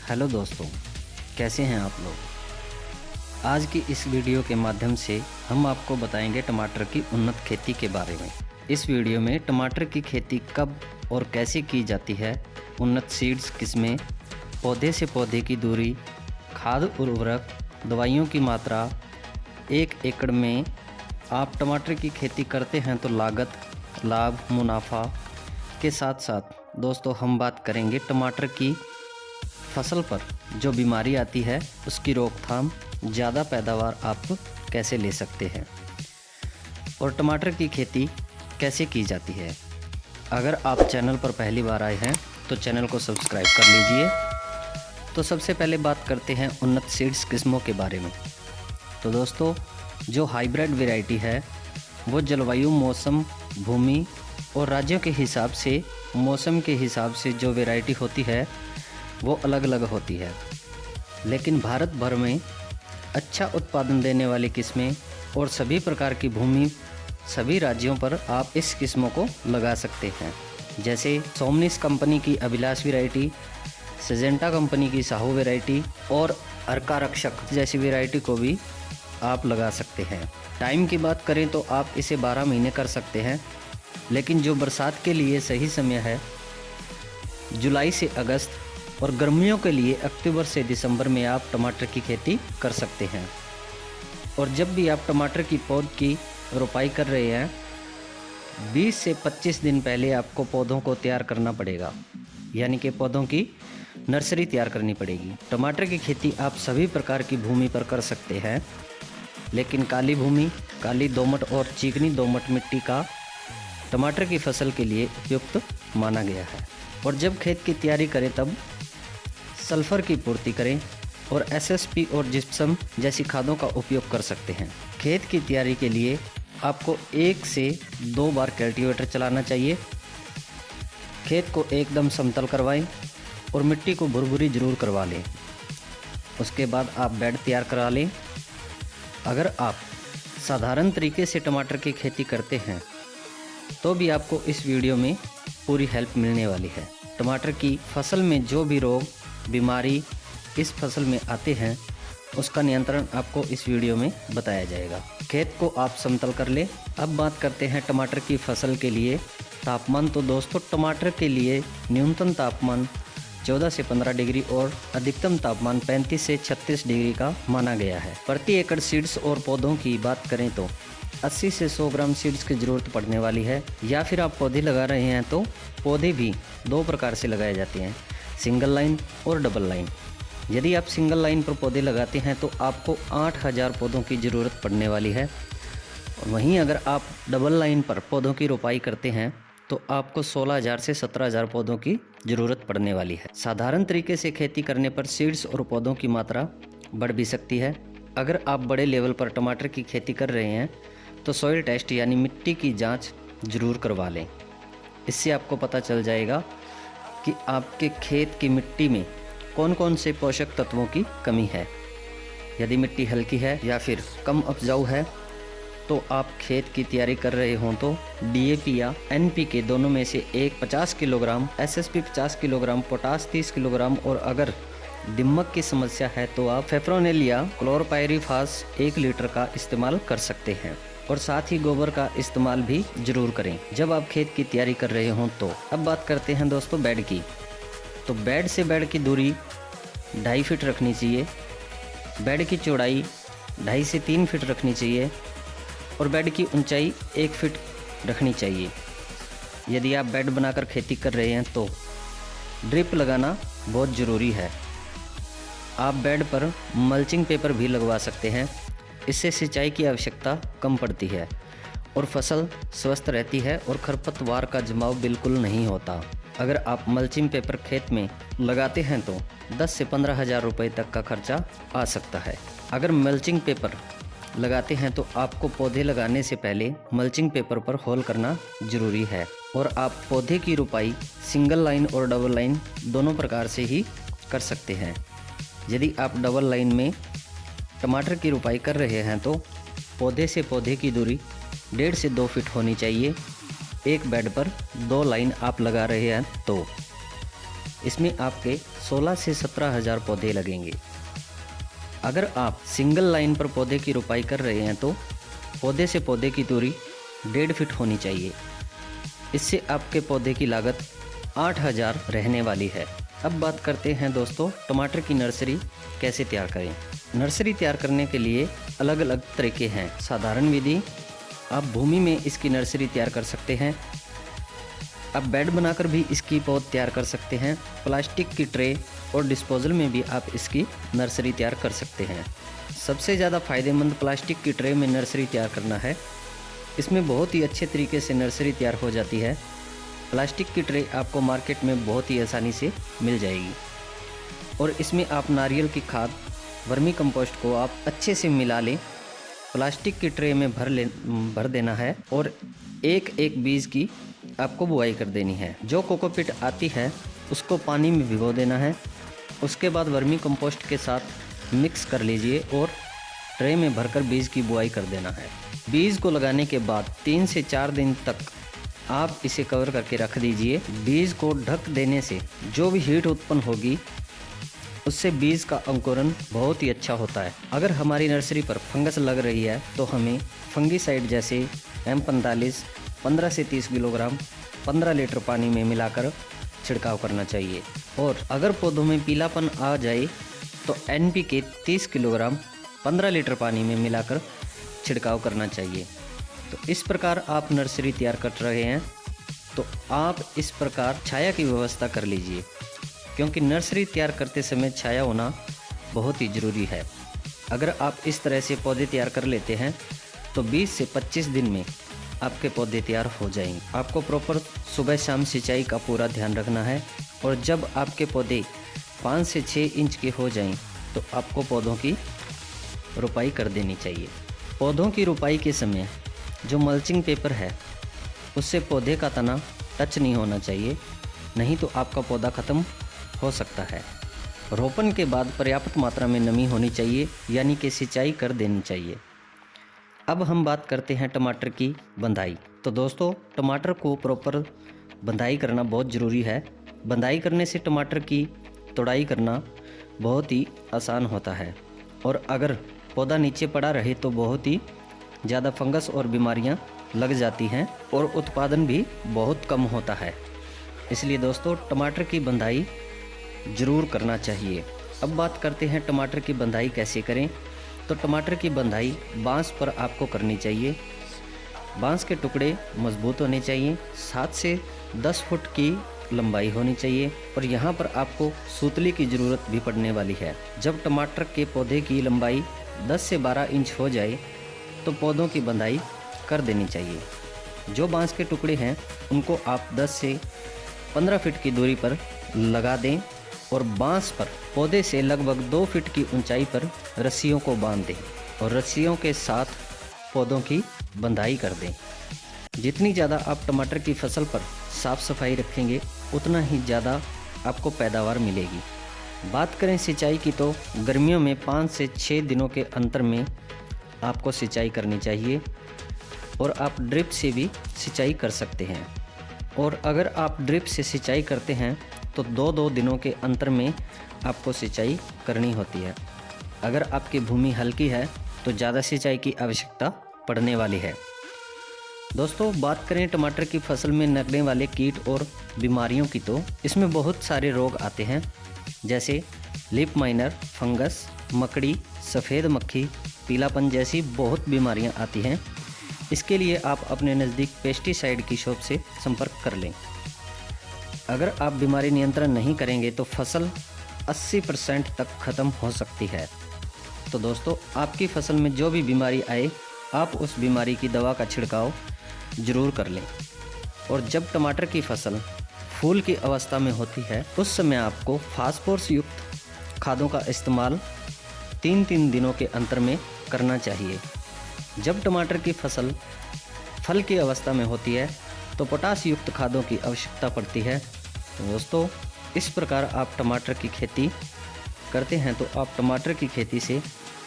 Hello दोस्तों, कैसे हैं आप लोग। आज की इस वीडियो के माध्यम से हम आपको बताएंगे टमाटर की उन्नत खेती के बारे में। इस वीडियो में टमाटर की खेती कब और कैसे की जाती है, उन्नत सीड्स किस्में, पौधे से पौधे की दूरी, खाद उर्वरक, दवाइयों की मात्रा, 1 एकड़ में आप टमाटर की खेती करते हैं तो लागत, लाभ, मुनाफा के साथ साथ दोस्तों हम बात करेंगे टमाटर की फसल पर जो बीमारी आती है उसकी रोकथाम, ज़्यादा पैदावार आप कैसे ले सकते हैं और टमाटर की खेती कैसे की जाती है। अगर आप चैनल पर पहली बार आए हैं तो चैनल को सब्सक्राइब कर लीजिए। तो सबसे पहले बात करते हैं उन्नत सीड्स किस्मों के बारे में। तो दोस्तों, जो हाइब्रिड वैरायटी है वो जलवायु, मौसम, भूमि और राज्यों के हिसाब से, मौसम के हिसाब से जो वैरायटी होती है वो अलग अलग होती है, लेकिन भारत भर में अच्छा उत्पादन देने वाली किस्में और सभी प्रकार की भूमि, सभी राज्यों पर आप इस किस्मों को लगा सकते हैं। जैसे सोमनिस कंपनी की अभिलाष वैरायटी, सिजेंटा कंपनी की साहू वैरायटी और अर्का रक्षक जैसी वैरायटी को भी आप लगा सकते हैं। टाइम की बात करें तो आप इसे 12 महीने कर सकते हैं, लेकिन जो बरसात के लिए सही समय है जुलाई से अगस्त और गर्मियों के लिए अक्टूबर से दिसंबर में आप टमाटर की खेती कर सकते हैं। और जब भी आप टमाटर की पौध की रोपाई कर रहे हैं 20 से 25 दिन पहले आपको पौधों को तैयार करना पड़ेगा, यानी कि पौधों की नर्सरी तैयार करनी पड़ेगी। टमाटर की खेती आप सभी प्रकार की भूमि पर कर सकते हैं, लेकिन काली भूमि, काली दोमट और चिकनी दोमट मिट्टी का टमाटर की फसल के लिए उपयुक्त माना गया है। और जब खेत की तैयारी करें तब सल्फर की पूर्ति करें और एसएसपी और जिप्सम जैसी खादों का उपयोग कर सकते हैं। खेत की तैयारी के लिए आपको 1 से 2 बार कल्टीवेटर चलाना चाहिए। खेत को एकदम समतल करवाएं और मिट्टी को भुरभुरी जरूर करवा लें। उसके बाद आप बेड तैयार करा लें। अगर आप साधारण तरीके से टमाटर की खेती करते हैं तो भी आपको इस वीडियो में पूरी हेल्प मिलने वाली है। टमाटर की फसल में जो भी रोग, बीमारी इस फसल में आते हैं उसका नियंत्रण आपको इस वीडियो में बताया जाएगा। खेत को आप समतल कर ले। अब बात करते हैं टमाटर की फसल के लिए तापमान। तो दोस्तों, टमाटर के लिए न्यूनतम तापमान 14 से 15 डिग्री और अधिकतम तापमान 35 से 36 डिग्री का माना गया है। प्रति एकड़ सीड्स और पौधों की बात करें तो 80 से 100 ग्राम सीड्स की ज़रूरत पड़ने वाली है। या फिर आप पौधे लगा रहे हैं तो पौधे भी 2 प्रकार से लगाए जाते हैं, सिंगल लाइन और डबल लाइन। यदि आप सिंगल लाइन पर पौधे लगाते हैं तो आपको 8000 पौधों की ज़रूरत पड़ने वाली है। वहीं अगर आप डबल लाइन पर पौधों की रोपाई करते हैं तो आपको 16000 से 17000 पौधों की ज़रूरत पड़ने वाली है। साधारण तरीके से खेती करने पर सीड्स और पौधों की मात्रा बढ़ भी सकती है। अगर आप बड़े लेवल पर टमाटर की खेती कर रहे हैं तो सॉइल टेस्ट यानी मिट्टी की जांच जरूर करवा लें। इससे आपको पता चल जाएगा कि आपके खेत की मिट्टी में कौन कौन से पोषक तत्वों की कमी है। यदि मिट्टी हल्की है या फिर कम उपजाऊ है तो आप खेत की तैयारी कर रहे हों तो डीएपी या एनपीके दोनों में से एक 50 kilogram, SSP 50 kilogram, potash 30 kilogram और अगर दीमक की समस्या है तो आप फेप्रोनिल या क्लोरपायरीफास 1 लीटर का इस्तेमाल कर सकते हैं। और साथ ही गोबर का इस्तेमाल भी जरूर करें जब आप खेत की तैयारी कर रहे हों तो। अब बात करते हैं दोस्तों बेड की। तो बेड से बेड की दूरी 2.5 फीट रखनी चाहिए। बेड की चौड़ाई 2.5 से 3 फीट रखनी चाहिए और बेड की ऊंचाई 1 फीट रखनी चाहिए। यदि आप बेड बनाकर खेती कर रहे हैं तो ड्रिप लगाना बहुत ज़रूरी है। आप बेड पर मल्चिंग पेपर भी लगवा सकते हैं। इससे सिंचाई की आवश्यकता कम पड़ती है और फसल स्वस्थ रहती है और खरपतवार का जमाव बिल्कुल नहीं होता। अगर आप मल्चिंग पेपर खेत में लगाते हैं तो 10 से 15 हज़ार रुपये तक का खर्चा आ सकता है। अगर मल्चिंग पेपर लगाते हैं तो आपको पौधे लगाने से पहले मल्चिंग पेपर पर होल करना ज़रूरी है। और आप पौधे की रोपाई सिंगल लाइन और डबल लाइन दोनों प्रकार से ही कर सकते हैं। यदि आप डबल लाइन में टमाटर की रोपाई कर रहे हैं तो पौधे से पौधे की दूरी 1.5 से 2 फीट होनी चाहिए। एक बेड पर 2 लाइन आप लगा रहे हैं तो इसमें आपके 16 से 17 हज़ार पौधे लगेंगे। अगर आप सिंगल लाइन पर पौधे की रोपाई कर रहे हैं तो पौधे से पौधे की दूरी 1.5 फीट होनी चाहिए। इससे आपके पौधे की लागत 8,000 रहने वाली है। अब बात करते हैं दोस्तों, टमाटर की नर्सरी कैसे तैयार करें। नर्सरी तैयार करने के लिए अलग अलग तरीके हैं। साधारण विधि, आप भूमि में इसकी नर्सरी तैयार कर सकते हैं। आप बेड बनाकर भी इसकी पौध तैयार कर सकते हैं। प्लास्टिक की ट्रे और डिस्पोजल में भी आप इसकी नर्सरी तैयार कर सकते हैं। सबसे ज़्यादा फ़ायदेमंद प्लास्टिक की ट्रे में नर्सरी तैयार करना है। इसमें बहुत ही अच्छे तरीके से नर्सरी तैयार हो जाती है। प्लास्टिक की ट्रे आपको मार्केट में बहुत ही आसानी से मिल जाएगी और इसमें आप नारियल की खाद, वर्मी कंपोस्ट को आप अच्छे से मिला लें। प्लास्टिक की ट्रे में भर देना है और एक एक बीज की आपको बुआई कर देनी है। जो कोकोपीट आती है उसको पानी में भिगो देना है। उसके बाद वर्मी कंपोस्ट के साथ मिक्स कर लीजिए और ट्रे में भरकर बीज की बुआई कर देना है। बीज को लगाने के बाद 3 से 4 दिन तक आप इसे कवर करके रख दीजिए। बीज को ढक देने से जो भी हीट उत्पन्न होगी उससे बीज का अंकुरण बहुत ही अच्छा होता है। अगर हमारी नर्सरी पर फंगस लग रही है तो हमें फंगीसाइड जैसे M45 15 से 30 किलोग्राम 15 लीटर पानी में मिलाकर छिड़काव करना चाहिए। और अगर पौधों में पीलापन आ जाए तो NPK 30 किलोग्राम 15 लीटर पानी में मिलाकर छिड़काव करना चाहिए। तो इस प्रकार आप नर्सरी तैयार कर रहे हैं तो आप इस प्रकार छाया की व्यवस्था कर लीजिए, क्योंकि नर्सरी तैयार करते समय छाया होना बहुत ही ज़रूरी है। अगर आप इस तरह से पौधे तैयार कर लेते हैं तो 20 से 25 दिन में आपके पौधे तैयार हो जाएंगे। आपको प्रॉपर सुबह शाम सिंचाई का पूरा ध्यान रखना है और जब आपके पौधे 5 से 6 इंच के हो जाएं तो आपको पौधों की रोपाई कर देनी चाहिए। पौधों की रोपाई के समय जो मल्चिंग पेपर है उससे पौधे का तना टच नहीं होना चाहिए, नहीं तो आपका पौधा ख़त्म हो सकता है। रोपण के बाद पर्याप्त मात्रा में नमी होनी चाहिए, यानी कि सिंचाई कर देनी चाहिए। अब हम बात करते हैं टमाटर की बंधाई। तो दोस्तों, टमाटर को प्रॉपर बंधाई करना बहुत ज़रूरी है। बंधाई करने से टमाटर की तोड़ाई करना बहुत ही आसान होता है और अगर पौधा नीचे पड़ा रहे तो बहुत ही ज़्यादा फंगस और बीमारियां लग जाती हैं और उत्पादन भी बहुत कम होता है। इसलिए दोस्तों, टमाटर की बंधाई ज़रूर करना चाहिए। अब बात करते हैं टमाटर की बंधाई कैसे करें। तो टमाटर की बंधाई बांस पर आपको करनी चाहिए। बांस के टुकड़े मजबूत होने चाहिए, 7 से 10 फुट की लंबाई होनी चाहिए और यहाँ पर आपको सूतली की ज़रूरत भी पड़ने वाली है। जब टमाटर के पौधे की लंबाई 10 से 12 इंच हो जाए तो पौधों की बंधाई कर देनी चाहिए। जो बांस के टुकड़े हैं उनको आप 10 से 15 फीट की दूरी पर लगा दें और बांस पर पौधे से लगभग 2 फीट की ऊंचाई पर रस्सियों को बांध दें और रस्सियों के साथ पौधों की बंधाई कर दें। जितनी ज़्यादा आप टमाटर की फसल पर साफ़ सफाई रखेंगे उतना ही ज़्यादा आपको पैदावार मिलेगी। बात करें सिंचाई की तो गर्मियों में 5 से 6 दिनों के अंतर में आपको सिंचाई करनी चाहिए और आप ड्रिप से भी सिंचाई कर सकते हैं। और अगर आप ड्रिप से सिंचाई करते हैं तो 2-2 दिनों के अंतर में आपको सिंचाई करनी होती है। अगर आपकी भूमि हल्की है तो ज़्यादा सिंचाई की आवश्यकता पड़ने वाली है। दोस्तों, बात करें टमाटर की फसल में लगने वाले कीट और बीमारियों की तो इसमें बहुत सारे रोग आते हैं, जैसे लीफ माइनर, फंगस, मकड़ी, सफ़ेद मक्खी, पीलापन जैसी बहुत बीमारियां आती हैं। इसके लिए आप अपने नज़दीक पेस्टिसाइड की शॉप से संपर्क कर लें। अगर आप बीमारी नियंत्रण नहीं करेंगे तो फसल 80% तक ख़त्म हो सकती है। तो दोस्तों, आपकी फसल में जो भी बीमारी आए आप उस बीमारी की दवा का छिड़काव ज़रूर कर लें। और जब टमाटर की फसल फूल की अवस्था में होती है उस समय आपको फास्फोरस युक्त खादों का इस्तेमाल 3-3 दिनों के अंतर में करना चाहिए। जब टमाटर की फसल फल की अवस्था में होती है तो पोटाश युक्त खादों की आवश्यकता पड़ती है। दोस्तों, इस प्रकार आप टमाटर की खेती करते हैं तो आप टमाटर की खेती से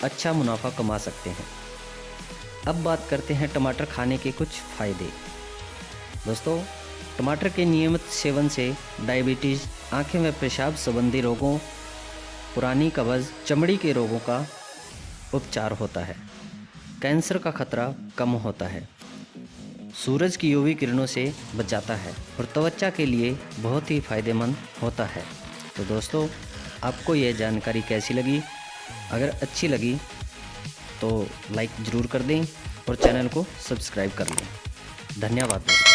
अच्छा मुनाफा कमा सकते हैं। अब बात करते हैं टमाटर खाने के कुछ फ़ायदे। दोस्तों, टमाटर के नियमित सेवन से डायबिटीज़, आँखें व पेशाब संबंधी रोगों, पुरानी कब्ज़, चमड़ी के रोगों का उपचार होता है। कैंसर का खतरा कम होता है, सूरज की यूवी किरणों से बचाता है और त्वचा के लिए बहुत ही फायदेमंद होता है। तो दोस्तों, आपको यह जानकारी कैसी लगी? अगर अच्छी लगी तो लाइक ज़रूर कर दें और चैनल को सब्सक्राइब कर लें। धन्यवाद दोस्तों।